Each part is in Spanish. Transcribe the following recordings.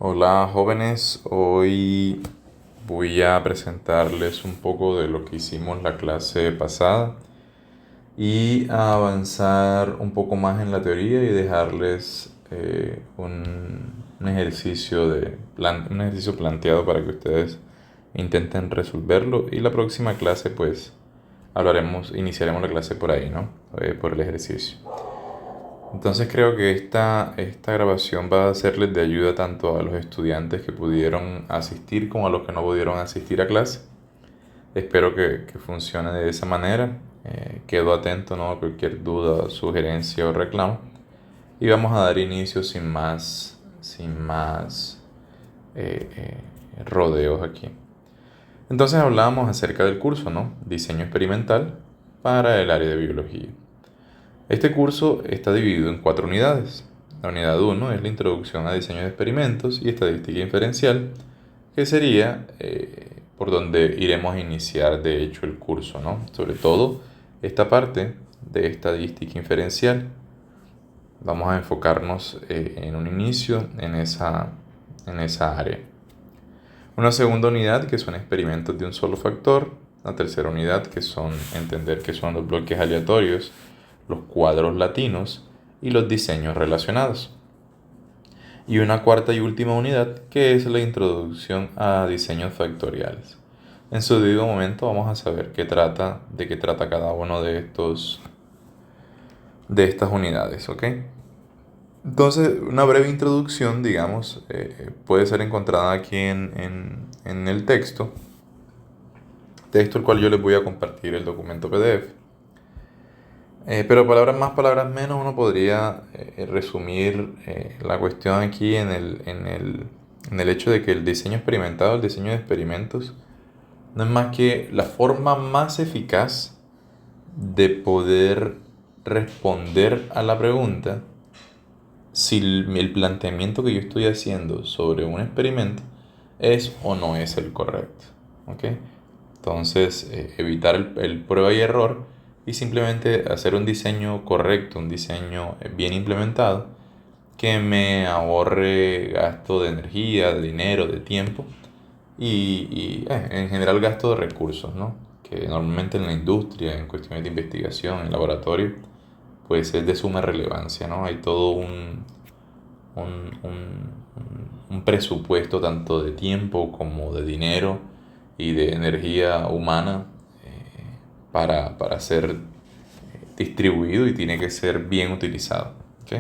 Hola jóvenes, hoy voy a presentarles un poco de lo que hicimos la clase pasada y a avanzar un poco más en la teoría y dejarles un ejercicio un ejercicio planteado para que ustedes intenten resolverlo y la próxima clase pues iniciaremos la clase por ahí, ¿no? Por el ejercicio. Entonces creo que esta grabación va a serles de ayuda tanto a los estudiantes que pudieron asistir como a los que no pudieron asistir a clase. Espero que funcione de esa manera. Quedo atento, ¿no?, a cualquier duda, sugerencia o reclamo. Y vamos a dar inicio sin más rodeos aquí. Entonces hablábamos acerca del curso, ¿no? Diseño experimental para el área de biología. Este curso está dividido en 4 unidades. La unidad 1 es la introducción a diseño de experimentos y estadística inferencial, que sería por donde iremos a iniciar de hecho el curso, ¿no? Sobre todo esta parte de estadística inferencial. Vamos a enfocarnos en un inicio en esa área. Una segunda unidad que son experimentos de un solo factor. La tercera unidad que son entender qué son los bloques aleatorios, los cuadros latinos y los diseños relacionados. Y una cuarta y última unidad que es la introducción a diseños factoriales. En su debido momento vamos a saber de qué trata cada uno de estas unidades, ¿ok? Entonces, una breve introducción, digamos, puede ser encontrada aquí en el texto el cual yo les voy a compartir el documento PDF. Pero palabras más, palabras menos, uno podría resumir la cuestión aquí en el hecho de que el diseño experimentado, el diseño de experimentos, no es más que la forma más eficaz de poder responder a la pregunta si el planteamiento que yo estoy haciendo sobre un experimento es o no es el correcto. ¿Ok? Entonces, evitar el prueba y error y simplemente hacer un diseño correcto, un diseño bien implementado que me ahorre gasto de energía, de dinero, de tiempo y en general gasto de recursos, ¿no? Que normalmente en la industria, en cuestiones de investigación, en laboratorio, pues es de suma relevancia, ¿no? Hay todo un presupuesto tanto de tiempo como de dinero y de energía humana para ser distribuido y tiene que ser bien utilizado. ¿Ok?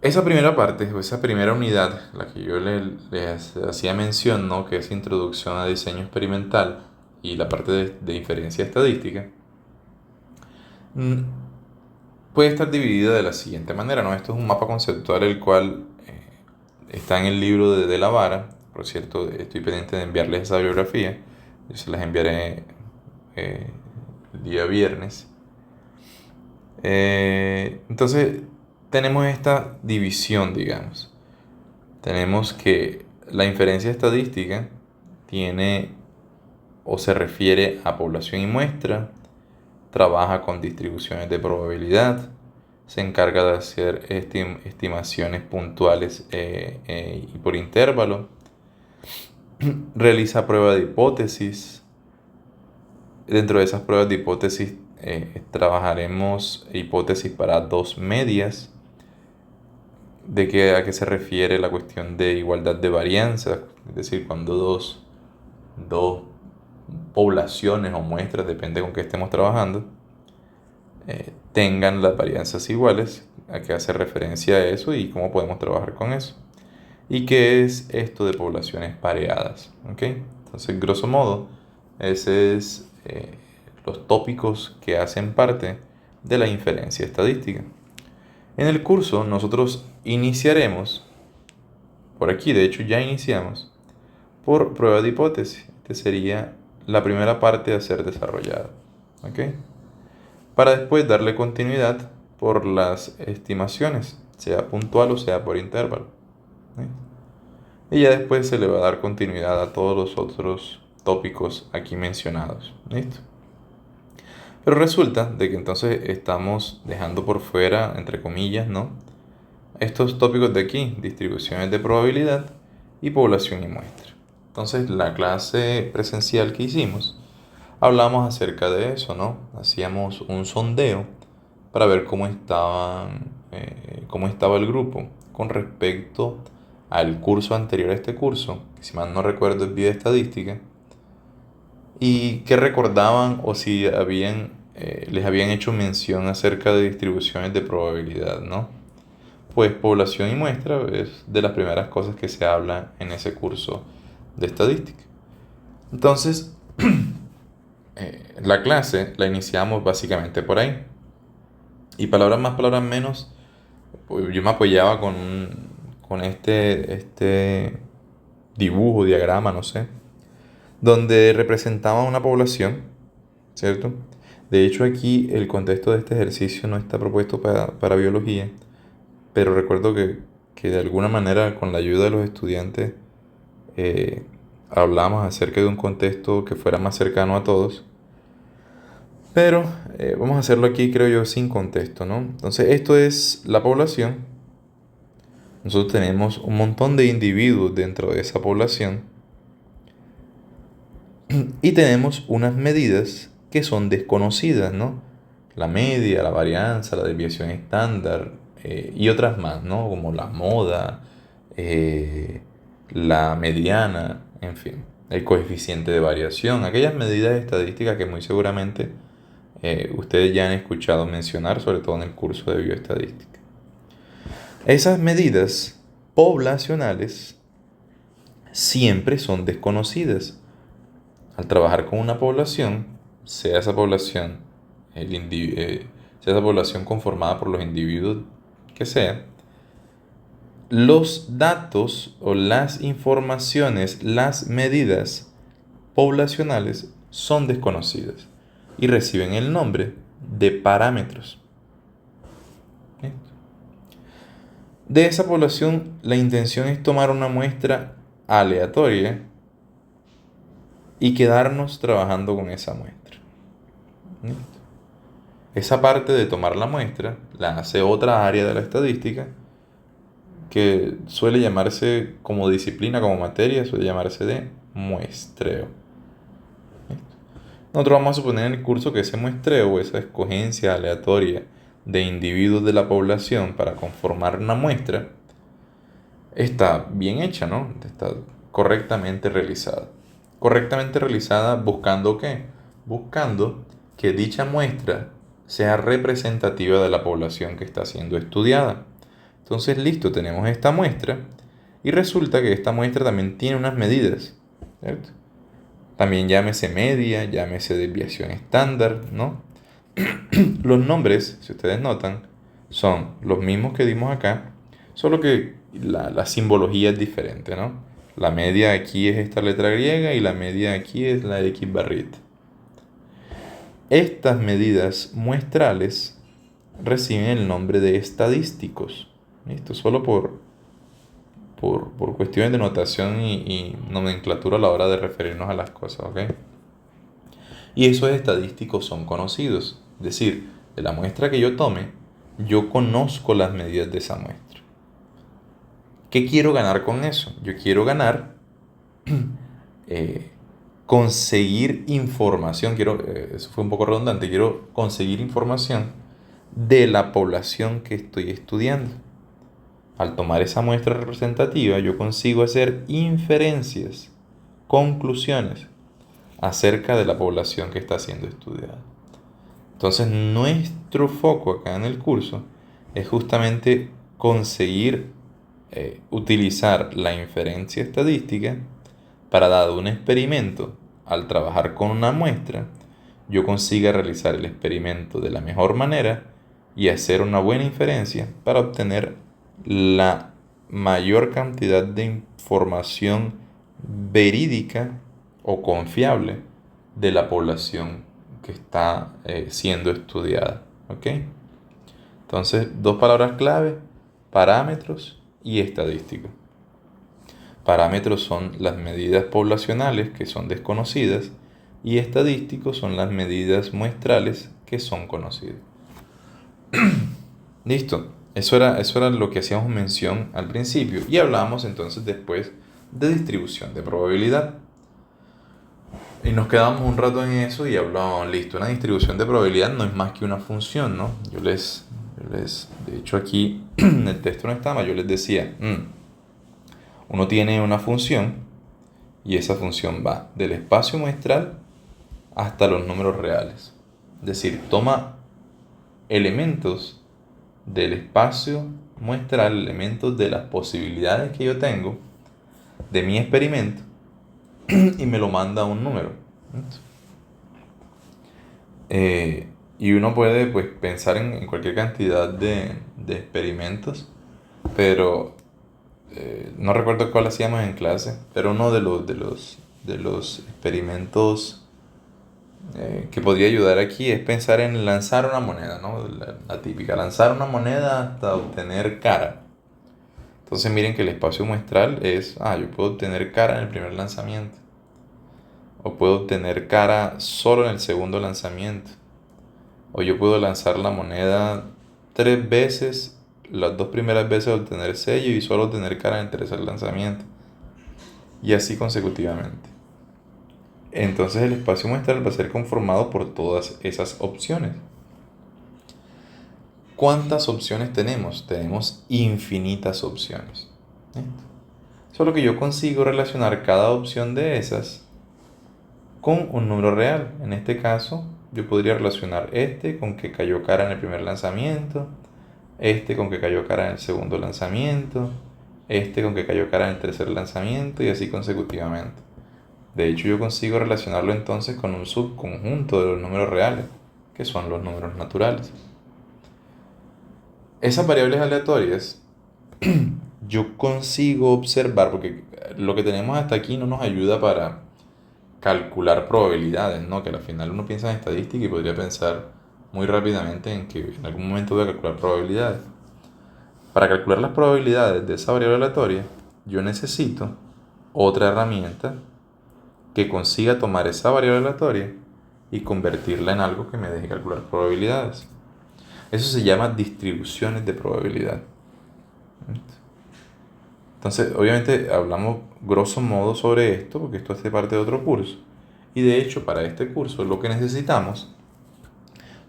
Esa primera parte, o esa primera unidad, la que yo les hacía mención, ¿no?, que es introducción a diseño experimental y la parte de inferencia estadística, mm, puede estar dividida de la siguiente manera, ¿no? Esto es un mapa conceptual el cual está en el libro de la Vara. Por cierto, estoy pendiente de enviarles esa bibliografía. Yo se las enviaré el día viernes. Entonces, tenemos esta división, digamos. Tenemos que la inferencia estadística tiene o se refiere a población y muestra, trabaja con distribuciones de probabilidad, se encarga de hacer estimaciones puntuales y por intervalo, realiza pruebas de hipótesis. Dentro de esas pruebas de hipótesis trabajaremos hipótesis para dos medias. ¿A qué se refiere la cuestión de igualdad de varianza? Es decir, cuando dos poblaciones o muestras, depende con qué estemos trabajando, tengan las varianzas iguales. ¿A qué hace referencia a eso y cómo podemos trabajar con eso? ¿Y qué es esto de poblaciones pareadas? ¿Ok? Entonces, grosso modo, ese es los tópicos que hacen parte de la inferencia estadística. En el curso nosotros iniciaremos, por aquí de hecho ya iniciamos, por prueba de hipótesis. Esta sería la primera parte a ser desarrollada. ¿Ok? Para después darle continuidad por las estimaciones, sea puntual o sea por intervalo. ¿Sí? Y ya después se le va a dar continuidad a todos los otros tópicos aquí mencionados. ¿Listo? Pero resulta de que entonces estamos dejando por fuera, entre comillas, ¿no?, estos tópicos de aquí, distribuciones de probabilidad y población y muestra. Entonces, la clase presencial que hicimos, hablamos acerca de eso, ¿no? Hacíamos un sondeo para ver cómo estaba el grupo con respecto al curso anterior a este curso, que si mal no recuerdo es bioestadística, y qué recordaban o si les habían hecho mención acerca de distribuciones de probabilidad, ¿no? Pues población y muestra es de las primeras cosas que se habla en ese curso de estadística. Entonces, la clase la iniciamos básicamente por ahí. Y palabras más, palabras menos, pues yo me apoyaba con este dibujo, diagrama, no sé, donde representaba una población, ¿cierto? De hecho, aquí el contexto de este ejercicio no está propuesto para biología, pero recuerdo que de alguna manera con la ayuda de los estudiantes eh, hablamos acerca de un contexto que fuera más cercano a todos. Pero vamos a hacerlo aquí, creo yo, sin contexto, ¿no? Entonces, esto es la población. Nosotros tenemos un montón de individuos dentro de esa población y tenemos unas medidas que son desconocidas, ¿no? La media, la varianza, la desviación estándar y otras más, ¿no? Como la moda, eh, la mediana, en fin, el coeficiente de variación, aquellas medidas estadísticas que muy seguramente ustedes ya han escuchado mencionar, sobre todo en el curso de bioestadística. Esas medidas poblacionales siempre son desconocidas. Al trabajar con una población, sea esa población, sea esa población conformada por los individuos que sea, los datos o las informaciones, las medidas poblacionales son desconocidas y reciben el nombre de parámetros. De esa población, la intención es tomar una muestra aleatoria y quedarnos trabajando con esa muestra. Esa parte de tomar la muestra la hace otra área de la estadística que suele llamarse como disciplina, como materia, suele llamarse de muestreo. Nosotros vamos a suponer en el curso que ese muestreo o esa escogencia aleatoria de individuos de la población para conformar una muestra está bien hecha, ¿no? Está correctamente realizada. Correctamente realizada buscando ¿qué? Buscando que dicha muestra sea representativa de la población que está siendo estudiada. Entonces, listo, tenemos esta muestra y resulta que esta muestra también tiene unas medidas, ¿cierto? También llámese media, llámese desviación estándar, ¿no? Los nombres, si ustedes notan, son los mismos que dimos acá, solo que la simbología es diferente, ¿no? La media aquí es esta letra griega y la media aquí es la X barrita. Estas medidas muestrales reciben el nombre de estadísticos. ¿Listo? Solo por cuestiones de notación y nomenclatura a la hora de referirnos a las cosas, ¿ok? Y esos estadísticos son conocidos. Es decir, de la muestra que yo tome, yo conozco las medidas de esa muestra. ¿Qué quiero ganar con eso? Yo quiero ganar, conseguir información, eso fue un poco redundante, quiero conseguir información de la población que estoy estudiando. Al tomar esa muestra representativa, yo consigo hacer inferencias, conclusiones acerca de la población que está siendo estudiada. Entonces, nuestro foco acá en el curso es justamente conseguir utilizar la inferencia estadística para, dado un experimento, al trabajar con una muestra, yo consiga realizar el experimento de la mejor manera y hacer una buena inferencia para obtener la mayor cantidad de información verídica o confiable de la población que está siendo estudiada. ¿Ok? Entonces, dos palabras clave: parámetros y estadística. Parámetros son las medidas poblacionales que son desconocidas y estadísticos son las medidas muestrales que son conocidas. Listo. Eso era lo que hacíamos mención al principio. Y hablábamos entonces después de distribución de probabilidad. Y nos quedamos un rato en eso y hablábamos, listo, una distribución de probabilidad no es más que una función, ¿no? De hecho aquí en el texto no estaba, yo les decía, uno tiene una función y esa función va del espacio muestral hasta los números reales. Es decir, toma elementos del espacio muestral, elementos de las posibilidades que yo tengo de mi experimento y me lo manda a un número. Y uno puede pues pensar en cualquier cantidad de experimentos, pero no recuerdo cuál hacíamos en clase, pero uno de los experimentos que podría ayudar aquí es pensar en lanzar una moneda, ¿no? La típica, lanzar una moneda hasta obtener cara. Entonces miren que el espacio muestral es, yo puedo obtener cara en el primer lanzamiento, o puedo obtener cara solo en el segundo lanzamiento, o yo puedo lanzar la moneda 3 veces, las 2 primeras veces obtener sello y solo obtener cara en el tercer lanzamiento, y así consecutivamente. Entonces el espacio muestral va a ser conformado por todas esas opciones. ¿Cuántas opciones tenemos? Tenemos infinitas opciones. Solo que yo consigo relacionar cada opción de esas con un número real. En este caso, yo podría relacionar este con que cayó cara en el primer lanzamiento, este con que cayó cara en el segundo lanzamiento, este con que cayó cara en el tercer lanzamiento y así consecutivamente. De hecho, yo consigo relacionarlo entonces con un subconjunto de los números reales, que son los números naturales. Esas variables aleatorias yo consigo observar, porque lo que tenemos hasta aquí no nos ayuda para calcular probabilidades, ¿no? Que al final uno piensa en estadística y podría pensar muy rápidamente en que en algún momento voy a calcular probabilidades. Para calcular las probabilidades de esa variable aleatoria, yo necesito otra herramienta que consiga tomar esa variable aleatoria y convertirla en algo que me deje calcular probabilidades. Eso se llama distribuciones de probabilidad. Entonces, obviamente hablamos grosso modo sobre esto, porque esto hace parte de otro curso. Y de hecho, para este curso lo que necesitamos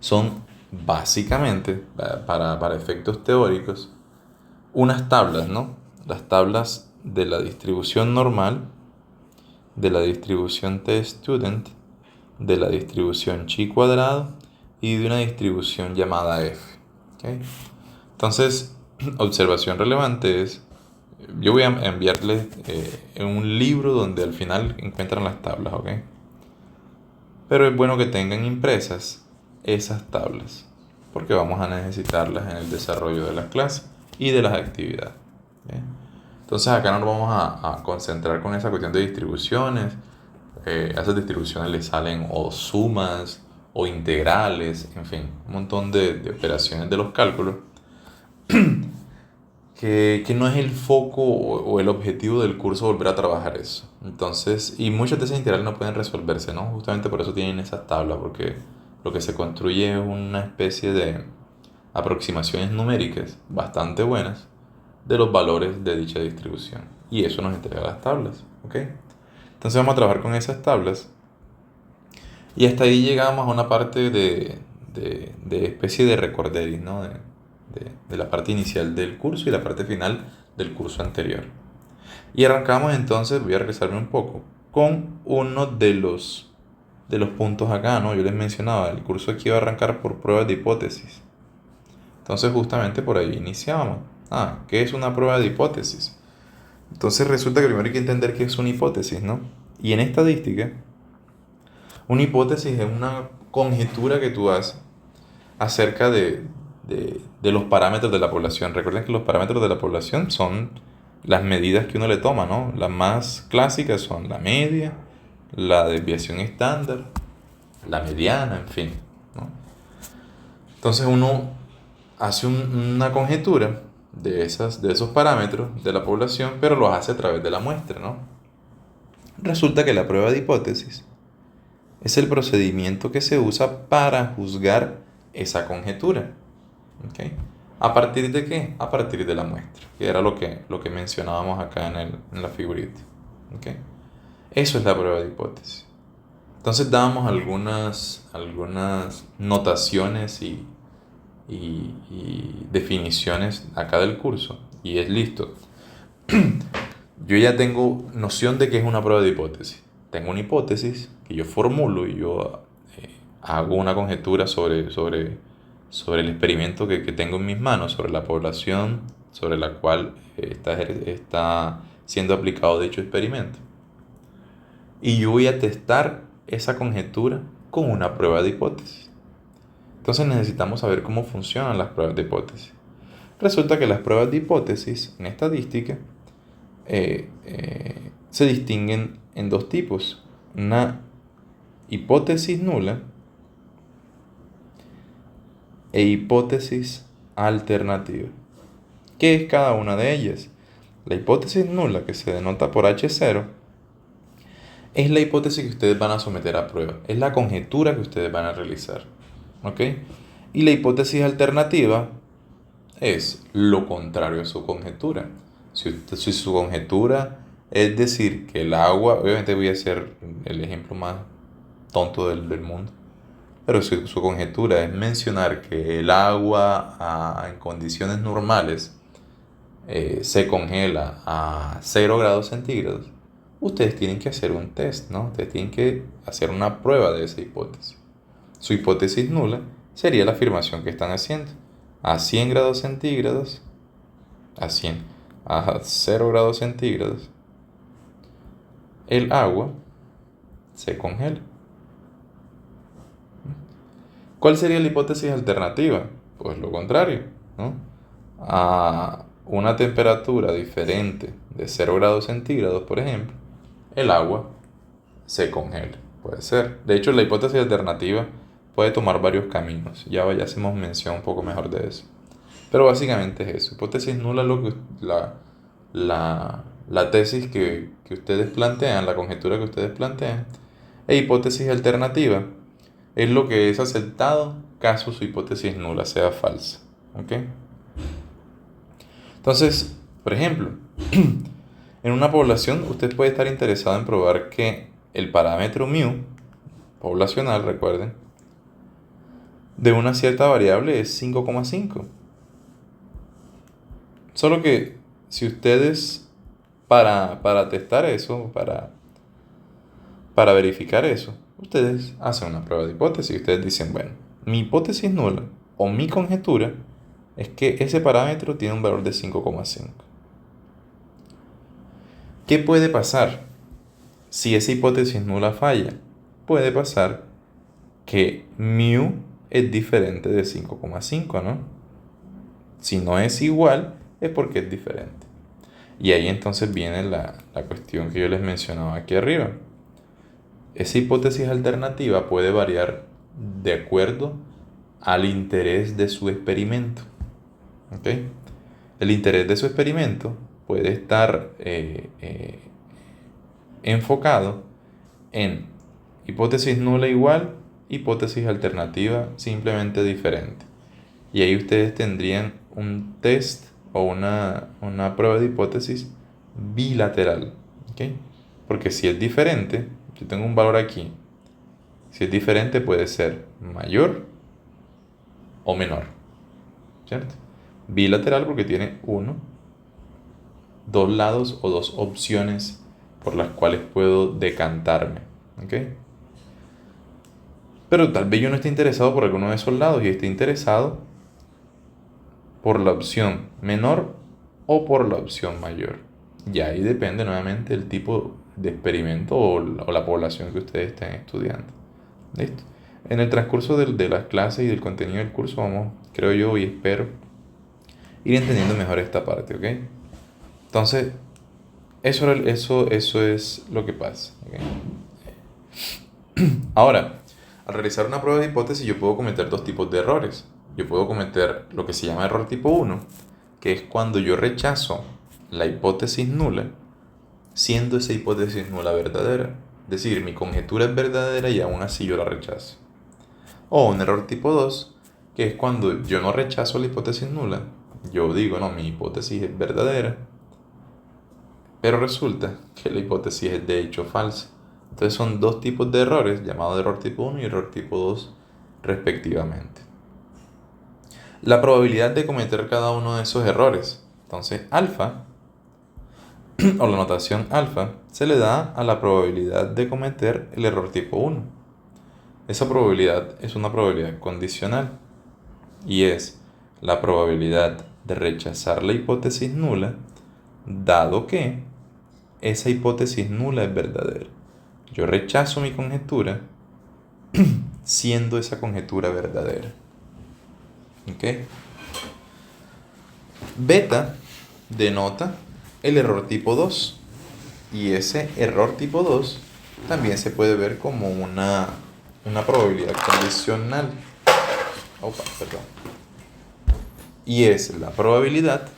son básicamente, para efectos teóricos, unas tablas, ¿no? Las tablas de la distribución normal, de la distribución t-student, de la distribución chi cuadrado y de una distribución llamada f. ¿Okay? Entonces, observación relevante es, yo voy a enviarles un libro donde al final encuentran las tablas, ¿ok? Pero es bueno que tengan impresas esas tablas, porque vamos a necesitarlas en el desarrollo de las clases y de las actividades. ¿Okay? Entonces acá nos vamos a concentrar con esa cuestión de distribuciones. A esas distribuciones le salen o sumas o integrales, en fin, un montón de operaciones de los cálculos que no es el foco o el objetivo del curso volver a trabajar eso. Entonces, y muchas de esas integrales no pueden resolverse, ¿no? Justamente por eso tienen esas tablas, porque lo que se construye es una especie de aproximaciones numéricas bastante buenas de los valores de dicha distribución. Y eso nos entrega las tablas, ¿ok? Entonces vamos a trabajar con esas tablas. Y hasta ahí llegamos a una parte de especie de recorderis, ¿no? De la parte inicial del curso y la parte final del curso anterior. Y arrancamos entonces, voy a regresarme un poco, con uno de los puntos acá, ¿no? Yo les mencionaba, el curso aquí va a arrancar por pruebas de hipótesis. Entonces justamente por ahí iniciábamos. ¿Qué es una prueba de hipótesis? Entonces resulta que primero hay que entender qué es una hipótesis, ¿no? Y en estadística, una hipótesis es una conjetura que tú haces acerca de los parámetros de la población. Recuerden que los parámetros de la población son las medidas que uno le toma, ¿no? Las más clásicas son la media, la desviación estándar, la mediana, en fin, ¿no? Entonces uno hace una conjetura de esos parámetros de la población, pero los hace a través de la muestra, ¿no? Resulta que la prueba de hipótesis es el procedimiento que se usa para juzgar esa conjetura. ¿Okay? ¿A partir de qué? A partir de la muestra, que era lo que mencionábamos acá en la figurita. ¿Ok? Eso es la prueba de hipótesis. Entonces dábamos algunas notaciones y definiciones acá del curso. Y es listo. Yo ya tengo noción de qué es una prueba de hipótesis. Tengo una hipótesis que yo formulo y yo hago una conjetura sobre el experimento que tengo en mis manos, sobre la población sobre la cual está siendo aplicado dicho experimento. Y yo voy a testar esa conjetura con una prueba de hipótesis. Entonces necesitamos saber cómo funcionan las pruebas de hipótesis. Resulta que las pruebas de hipótesis en estadística se distinguen en dos tipos. Una hipótesis nula e hipótesis alternativa. ¿Qué es cada una de ellas? La hipótesis nula, que se denota por H0, es la hipótesis que ustedes van a someter a prueba. Es la conjetura que ustedes van a realizar. ¿Ok? Y la hipótesis alternativa es lo contrario a su conjetura. Si su conjetura es decir que el agua, obviamente voy a hacer el ejemplo más tonto del mundo, pero si su conjetura es mencionar que el agua en condiciones normales se congela a 0 grados centígrados, ustedes tienen que hacer un test, ¿no? Ustedes tienen que hacer una prueba de esa hipótesis. Su hipótesis nula sería la afirmación que están haciendo. A 100 grados centígrados, a 0 grados centígrados, el agua se congela. ¿Cuál sería la hipótesis alternativa? Pues lo contrario, ¿no? A una temperatura diferente de 0 grados centígrados, por ejemplo, el agua se congela. Puede ser. De hecho, la hipótesis alternativa puede tomar varios caminos. Ya hacemos mención un poco mejor de eso. Pero básicamente es eso. Hipótesis nula es la tesis que ustedes plantean, la conjetura que ustedes plantean. E hipótesis alternativa es lo que es aceptado caso su hipótesis nula sea falsa. ¿Ok? Entonces, por ejemplo, en una población usted puede estar interesado en probar que el parámetro μ, poblacional, recuerden, de una cierta variable es 5,5. Solo que si ustedes, para testar eso, para verificar eso, ustedes hacen una prueba de hipótesis. Ustedes dicen, bueno, mi hipótesis nula o mi conjetura es que ese parámetro tiene un valor de 5,5. ¿Qué puede pasar si esa hipótesis nula falla? Puede pasar que μ es diferente de 5,5, ¿no? Si no es igual, es porque es diferente. Y ahí entonces viene la cuestión que yo les mencionaba aquí arriba. Esa hipótesis alternativa puede variar de acuerdo al interés de su experimento. ¿Ok? El interés de su experimento puede estar enfocado en hipótesis nula igual, hipótesis alternativa simplemente diferente. Y ahí ustedes tendrían un test o una prueba de hipótesis bilateral. ¿Ok? Porque si es diferente, yo tengo un valor aquí. Si es diferente puede ser mayor o menor. ¿Cierto? Bilateral porque tiene dos lados o dos opciones por las cuales puedo decantarme. ¿Ok? Pero tal vez yo no esté interesado por alguno de esos lados y esté interesado por la opción menor o por la opción mayor. Y ahí depende nuevamente del tipo de experimento o la población que ustedes estén estudiando. ¿Listo? En el transcurso de las clases y del contenido del curso vamos, creo yo y espero, ir entendiendo mejor esta parte, ¿ok? Entonces, eso es lo que pasa, ¿ok? Ahora, al realizar una prueba de hipótesis yo puedo cometer dos tipos de errores. Yo puedo cometer lo que se llama error tipo 1, que es cuando yo rechazo la hipótesis nula, siendo esa hipótesis nula verdadera. Es decir, mi conjetura es verdadera y aún así yo la rechazo. O un error tipo 2, que es cuando yo no rechazo la hipótesis nula. Yo digo, no, mi hipótesis es verdadera, pero resulta que la hipótesis es de hecho falsa. Entonces son dos tipos de errores, llamados error tipo 1 y error tipo 2 respectivamente. La probabilidad de cometer cada uno de esos errores. Entonces, alfa, o la notación alfa, se le da a la probabilidad de cometer el error tipo 1. Esa probabilidad es una probabilidad condicional y es la probabilidad de rechazar la hipótesis nula dado que esa hipótesis nula es verdadera. Yo rechazo mi conjetura siendo esa conjetura verdadera. ¿Ok? Beta denota el error tipo 2 y ese error tipo 2 también se puede ver como una probabilidad condicional. Opa, perdón. Y es la probabilidad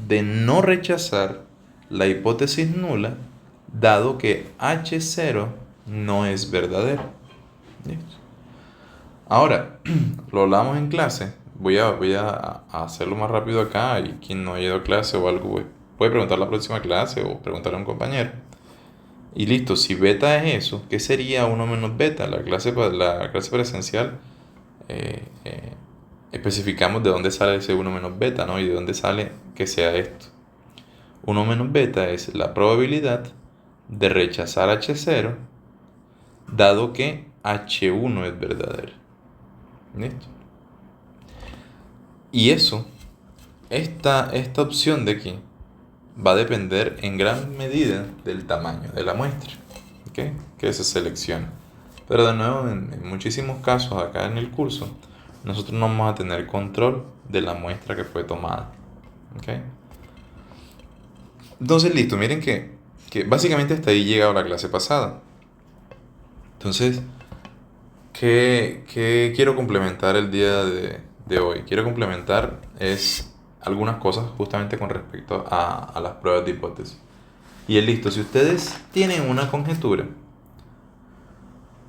de no rechazar la hipótesis nula dado que H0 no es verdadero. ¿Listo? Ahora, lo hablamos en clase. Voy a hacerlo más rápido acá y quien no haya ido a clase o algo puede preguntar la próxima clase o preguntar a un compañero. Y listo, si beta es eso, ¿qué sería 1 menos beta? La clase presencial especificamos de dónde sale ese 1 menos beta, ¿no? Y de dónde sale que sea esto. 1 menos beta es la probabilidad de rechazar H0 dado que H1 es verdadero. ¿Listo? Y eso, esta opción de aquí, va a depender en gran medida del tamaño de la muestra, ¿okay? Que se selecciona. Pero de nuevo, en muchísimos casos acá en el curso, nosotros no vamos a tener control de la muestra que fue tomada. ¿Okay? Entonces, listo, miren que básicamente hasta ahí llegado la clase pasada. Entonces, ¿qué quiero complementar el día de hoy? Quiero complementar algunas cosas justamente con respecto a las pruebas de hipótesis. Y es listo, si ustedes tienen una conjetura,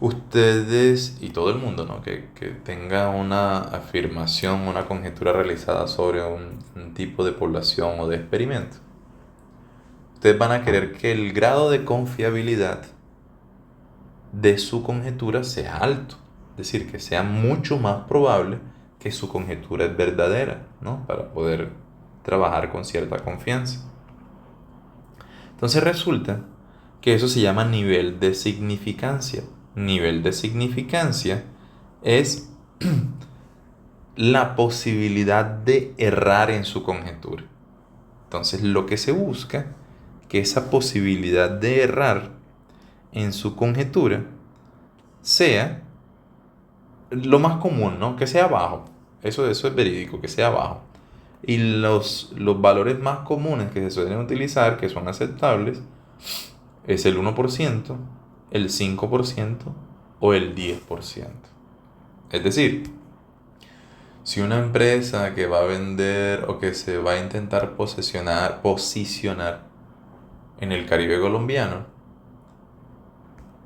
ustedes y todo el mundo, ¿no? que tenga una afirmación, una conjetura realizada sobre un tipo de población o de experimento, ustedes van a querer que el grado de confiabilidad de su conjetura sea alto, es decir, que sea mucho más probable que su conjetura es verdadera, ¿no? Para poder trabajar con cierta confianza. Entonces resulta que eso se llama nivel de significancia. Nivel de significancia es la posibilidad de errar en su conjetura. Entonces lo que se busca que esa posibilidad de errar en su conjetura sea lo más común, ¿no? Que sea bajo. Eso es verídico, que sea bajo. Y los valores más comunes que se suelen utilizar, que son aceptables, es el 1%, el 5% o el 10%. Es decir, si una empresa que va a vender o que se va a intentar posicionar en el Caribe colombiano,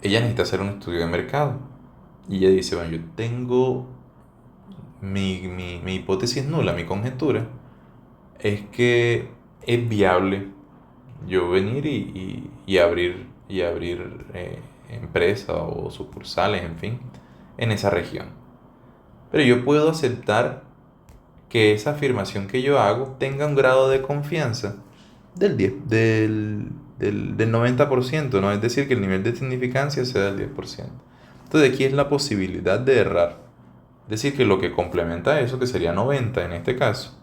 ella necesita hacer un estudio de mercado. Y ella dice, bueno, yo tengo mi hipótesis nula, mi conjetura, es que es viable yo venir y abrir empresas o sucursales, en fin, en esa región. Pero yo puedo aceptar que esa afirmación que yo hago tenga un grado de confianza del 90%, ¿no? Es decir, que el nivel de significancia sea del 10%. Entonces aquí es la posibilidad de errar. Es decir, que lo que complementa eso, que sería 90 en este caso,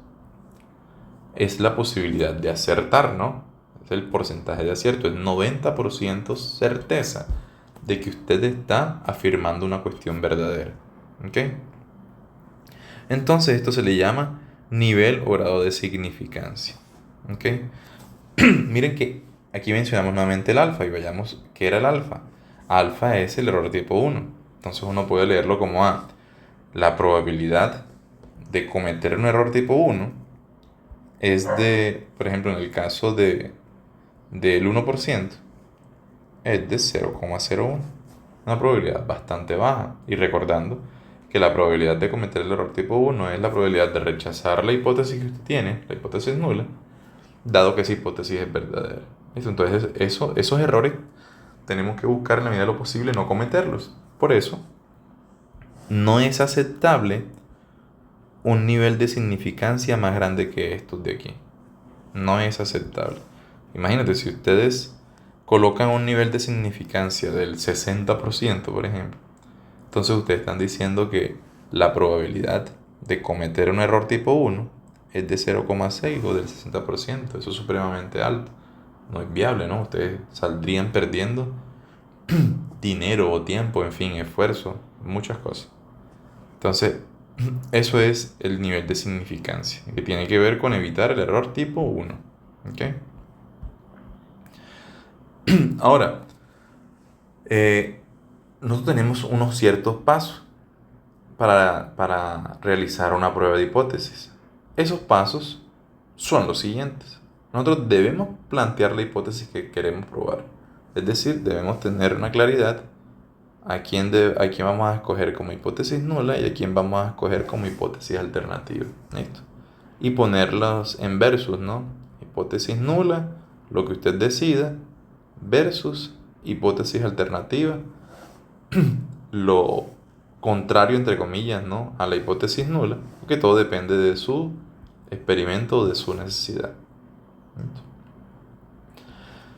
es la posibilidad de acertar, ¿no? Es el porcentaje de acierto, es 90% certeza de que usted está afirmando una cuestión verdadera. ¿Ok? Entonces esto se le llama nivel o grado de significancia. ¿Ok? Miren que aquí mencionamos nuevamente el alfa y vayamos qué era el alfa. Alfa es el error tipo 1. Entonces uno puede leerlo como la probabilidad de cometer un error tipo 1 es por ejemplo, en el caso del 1%, es de 0,01. Una probabilidad bastante baja. Y recordando que la probabilidad de cometer el error tipo 1 es la probabilidad de rechazar la hipótesis que usted tiene, la hipótesis nula, dado que esa hipótesis es verdadera. ¿Listo? Entonces, esos errores tenemos que buscar en la medida de lo posible no cometerlos. Por eso, no es aceptable un nivel de significancia más grande que estos de aquí. No es aceptable. Imagínate, si ustedes colocan un nivel de significancia del 60%, por ejemplo, entonces ustedes están diciendo que la probabilidad de cometer un error tipo 1 es de 0,6 o del 60%. Eso es supremamente alto. No es viable, ¿no? Ustedes saldrían perdiendo dinero o tiempo, en fin, esfuerzo, muchas cosas. Entonces, eso es el nivel de significancia, que tiene que ver con evitar el error tipo 1. ¿Ok? Ahora, nosotros tenemos unos ciertos pasos para realizar una prueba de hipótesis. Esos pasos son los siguientes. Nosotros debemos plantear la hipótesis que queremos probar. Es decir, debemos tener una claridad a quién vamos a escoger como hipótesis nula y a quién vamos a escoger como hipótesis alternativa. ¿Listo? Y ponerlos en versus, ¿no? Hipótesis nula, lo que usted decida, versus hipótesis alternativa, lo contrario, entre comillas, ¿no? A la hipótesis nula, porque todo depende de su experimento o de su necesidad. ¿Listo?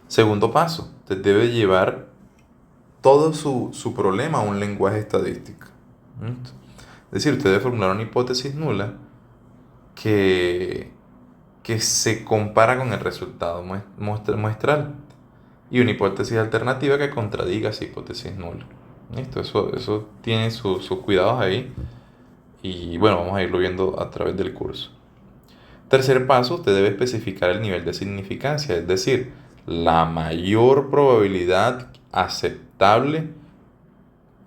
Segundo paso, usted debe llevar todo su problema a un lenguaje estadístico. ¿Listo? Es decir, usted debe formular una hipótesis nula que, que se compara con el resultado muestral y una hipótesis alternativa que contradiga esa hipótesis nula. ¿Listo? Eso tiene sus cuidados ahí y bueno, vamos a irlo viendo a través del curso. Tercer paso, usted debe especificar el nivel de significancia, es decir, la mayor probabilidad aceptable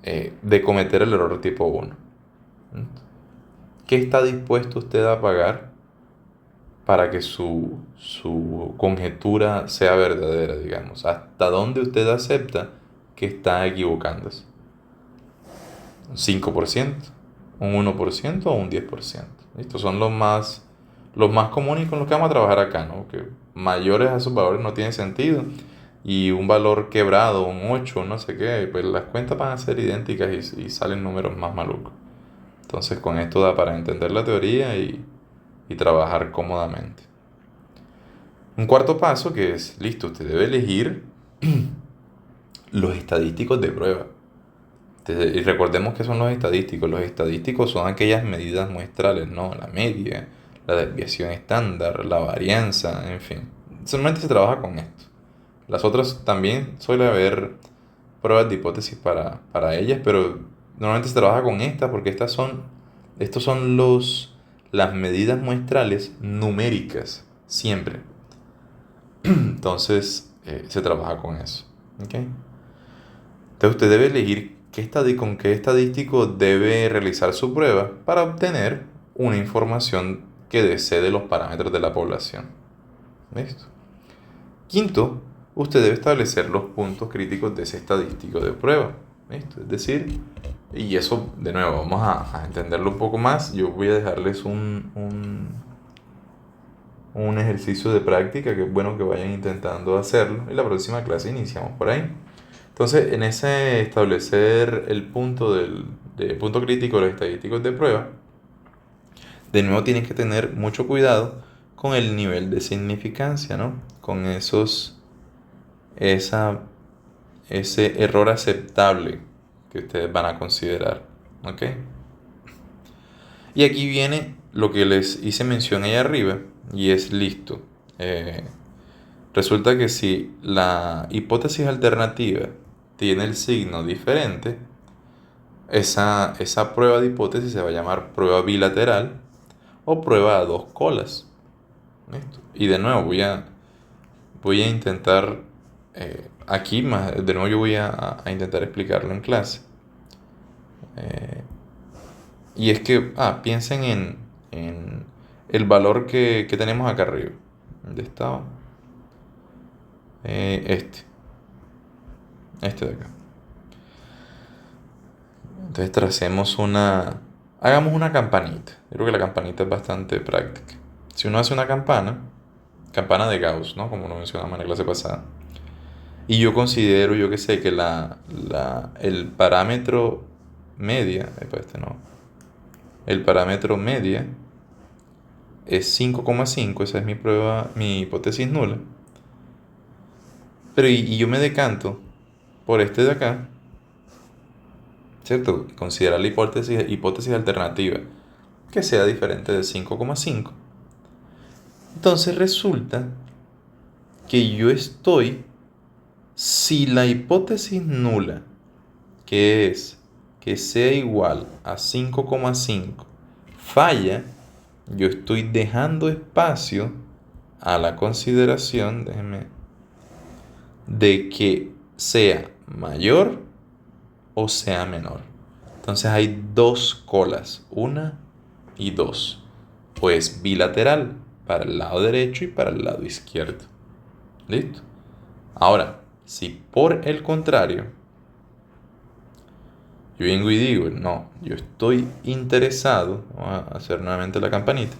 de cometer el error tipo 1. ¿Qué está dispuesto usted a pagar para que su conjetura sea verdadera, digamos? ¿Hasta dónde usted acepta que está equivocándose? ¿Un 5%? ¿Un 1%? ¿O un 10%? Estos son los más comunes con los que vamos a trabajar acá, ¿no? Que mayores a esos valores no tiene sentido. Y un valor quebrado, un 8, no sé qué, pues las cuentas van a ser idénticas y salen números más malucos. Entonces con esto da para entender la teoría y trabajar cómodamente. Un cuarto paso que es, listo, usted debe elegir los estadísticos de prueba. Y recordemos que son los estadísticos. Los estadísticos son aquellas medidas muestrales, ¿no? La media, la desviación estándar, la varianza, en fin. Solamente se trabaja con esto. Las otras también suele haber pruebas de hipótesis para ellas, pero normalmente se trabaja con estas porque estos son las medidas muestrales numéricas, siempre. Entonces, se trabaja con eso. ¿Ok? Entonces usted debe elegir con qué estadístico debe realizar su prueba para obtener una información que desee de los parámetros de la población. ¿Listo? Quinto, usted debe establecer los puntos críticos de ese estadístico de prueba. ¿Listo? Es decir, y eso de nuevo, vamos a entenderlo un poco más. Yo voy a dejarles un ejercicio de práctica que es bueno que vayan intentando hacerlo. Y la próxima clase iniciamos por ahí. Entonces, en ese establecer el punto punto crítico de los estadísticos de prueba, de nuevo tienes que tener mucho cuidado con el nivel de significancia, ¿no? Con ese error aceptable que ustedes van a considerar, ¿ok? Y aquí viene lo que les hice mención ahí arriba, y es listo. Resulta que si la hipótesis alternativa tiene el signo diferente, esa prueba de hipótesis se va a llamar prueba bilateral o prueba a dos colas. ¿Listo? Y de nuevo voy a intentar, aquí más, de nuevo yo voy a intentar explicarlo en clase. Y es que, piensen en el valor que tenemos acá arriba. ¿Dónde estaba? Este de acá. Entonces hagamos una campanita. Yo creo que la campanita es bastante práctica. Si uno hace una campana de Gauss, ¿no? Como lo mencionamos en la clase pasada. Y yo considero, yo que sé, que el parámetro media, no, el parámetro media es 5,5, esa es mi prueba, mi hipótesis nula. Pero y yo me decanto por este de acá, ¿cierto? Considerar la hipótesis alternativa que sea diferente de 5,5. Entonces resulta que si la hipótesis nula, que es que sea igual a 5,5, falla, yo estoy dejando espacio a la consideración, de que sea mayor o sea menor. Entonces hay dos colas, una y dos. Pues bilateral, para el lado derecho y para el lado izquierdo. ¿Listo? Ahora, si por el contrario, yo vengo y digo, no, yo estoy interesado, vamos a hacer nuevamente la campanita,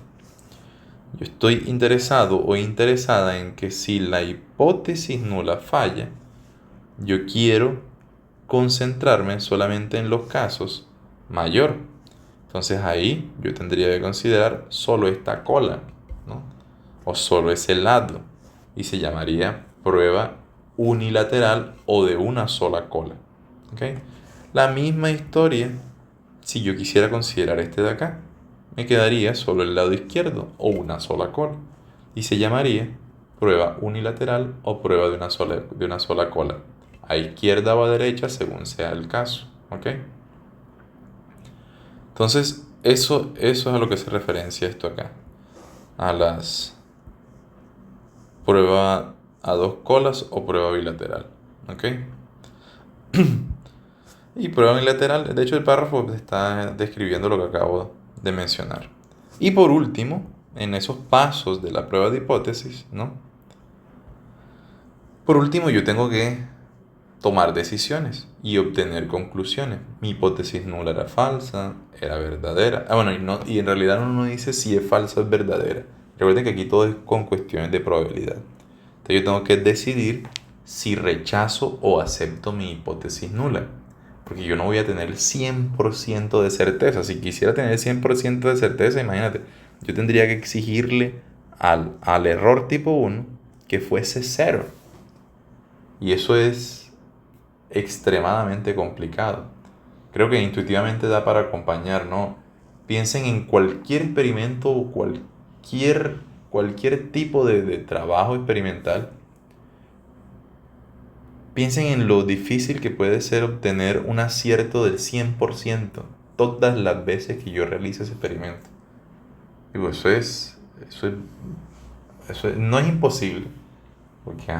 yo estoy interesado o interesada en que si la hipótesis nula falla, yo quiero concentrarme solamente en los casos mayor. Entonces ahí yo tendría que considerar solo esta cola, ¿no? O solo ese lado. Y se llamaría prueba unilateral o de una sola cola. ¿Ok? La misma historia si yo quisiera considerar este de acá. Me quedaría solo el lado izquierdo o una sola cola. Y se llamaría prueba unilateral o prueba de una sola cola. A izquierda o a derecha según sea el caso. ¿Ok? Entonces, eso es a lo que se referencia esto acá. A las prueba a dos colas o prueba bilateral. ¿Ok? Y prueba unilateral, de hecho el párrafo está describiendo lo que acabo de mencionar. Y por último, en esos pasos de la prueba de hipótesis, ¿no? Por último, yo tengo que tomar decisiones y obtener conclusiones. Mi hipótesis nula era falsa, era verdadera. Bueno, y en realidad uno no dice si es falsa o es verdadera. Recuerden que aquí todo es con cuestiones de probabilidad. Entonces yo tengo que decidir si rechazo o acepto mi hipótesis nula. Porque yo no voy a tener el 100% de certeza. Si quisiera tener el 100% de certeza, imagínate, yo tendría que exigirle al error tipo 1 que fuese cero. Y eso es extremadamente complicado. Creo que intuitivamente da para acompañar, ¿no? Piensen en cualquier experimento o cualquier tipo de trabajo experimental. Piensen en lo difícil que puede ser obtener un acierto del 100% todas las veces que yo realice ese experimento. Digo, no es imposible, porque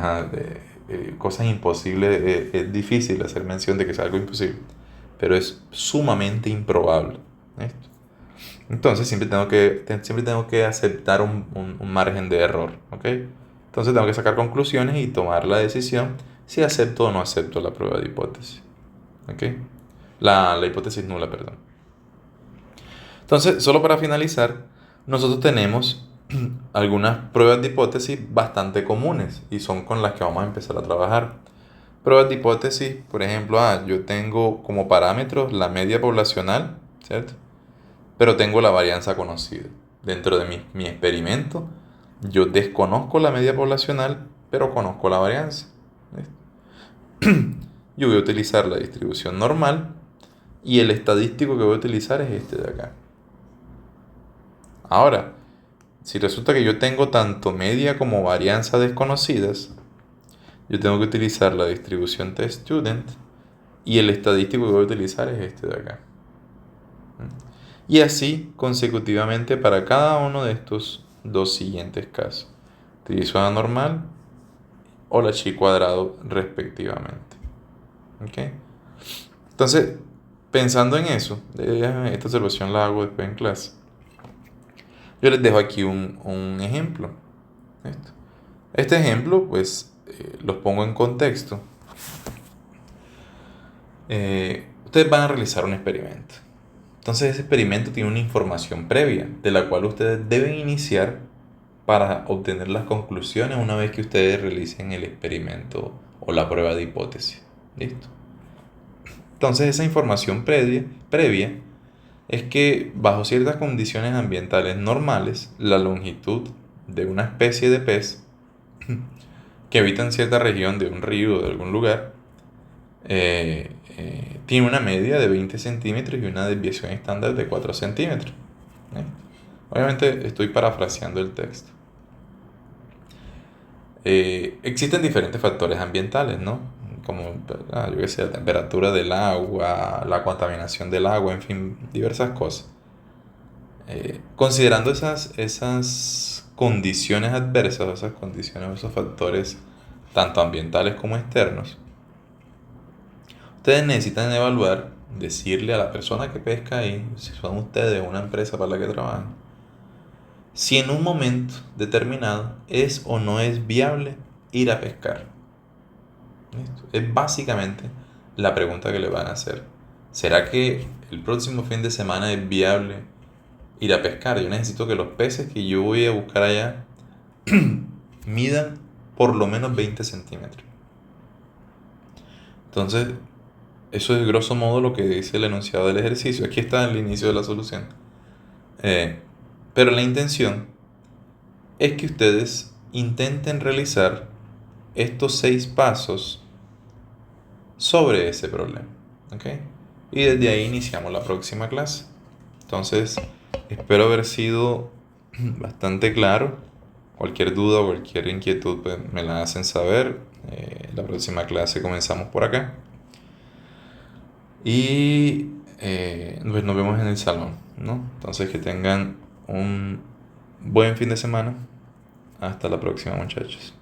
cosas imposibles es difícil hacer mención de que sea algo imposible, pero es sumamente improbable. ¿Listo? Entonces siempre tengo que aceptar un margen de error, ¿ok? Entonces tengo que sacar conclusiones y tomar la decisión si acepto o no acepto la prueba de hipótesis, ¿ok? La hipótesis nula, perdón. Entonces, solo para finalizar, nosotros tenemos algunas pruebas de hipótesis bastante comunes y son con las que vamos a empezar a trabajar. Pruebas de hipótesis, por ejemplo, yo tengo como parámetros la media poblacional, ¿cierto? Pero tengo la varianza conocida. Dentro de mi experimento, yo desconozco la media poblacional, pero conozco la varianza. Yo voy a utilizar la distribución normal y el estadístico que voy a utilizar es este de acá. Ahora, si resulta que yo tengo tanto media como varianza desconocidas, yo tengo que utilizar la distribución test-student y el estadístico que voy a utilizar es este de acá. Y así consecutivamente para cada uno de estos dos siguientes casos. Utilizo la normal o la chi cuadrado respectivamente. ¿Ok? Entonces, pensando en eso, esta observación la hago después en clase. Yo les dejo aquí un ejemplo. Este ejemplo, pues, los pongo en contexto. ustedes van a realizar un experimento. Entonces ese experimento tiene una información previa de la cual ustedes deben iniciar para obtener las conclusiones una vez que ustedes realicen el experimento o la prueba de hipótesis. ¿Listo? Entonces esa información previa es que bajo ciertas condiciones ambientales normales, la longitud de una especie de pez que habita en cierta región de un río o de algún lugar tiene una media de 20 centímetros y una desviación estándar de 4 centímetros. ¿eh? Obviamente estoy parafraseando el texto. Existen diferentes factores ambientales, ¿no? Como, yo qué sé, la temperatura del agua, la contaminación del agua, en fin, diversas cosas. Considerando esas condiciones adversas, esas condiciones, esos factores, tanto ambientales como externos, ustedes necesitan evaluar, decirle a la persona que pesca ahí, si son ustedes una empresa para la que trabajan, si en un momento determinado es o no es viable ir a pescar. ¿Listo? Es básicamente la pregunta que le van a hacer. ¿Será que el próximo fin de semana es viable ir a pescar? Yo necesito que los peces que yo voy a buscar allá midan por lo menos 20 centímetros. Entonces, eso es grosso modo lo que dice el enunciado del ejercicio. Aquí está el inicio de la solución. Pero la intención es que ustedes intenten realizar estos 6 pasos sobre ese problema. ¿Ok? Y desde ahí iniciamos la próxima clase. Entonces, espero haber sido bastante claro. Cualquier duda o cualquier inquietud pues, me la hacen saber. La próxima clase comenzamos por acá. Y pues nos vemos en el salón, ¿no? Entonces que tengan un buen fin de semana. Hasta la próxima, muchachos.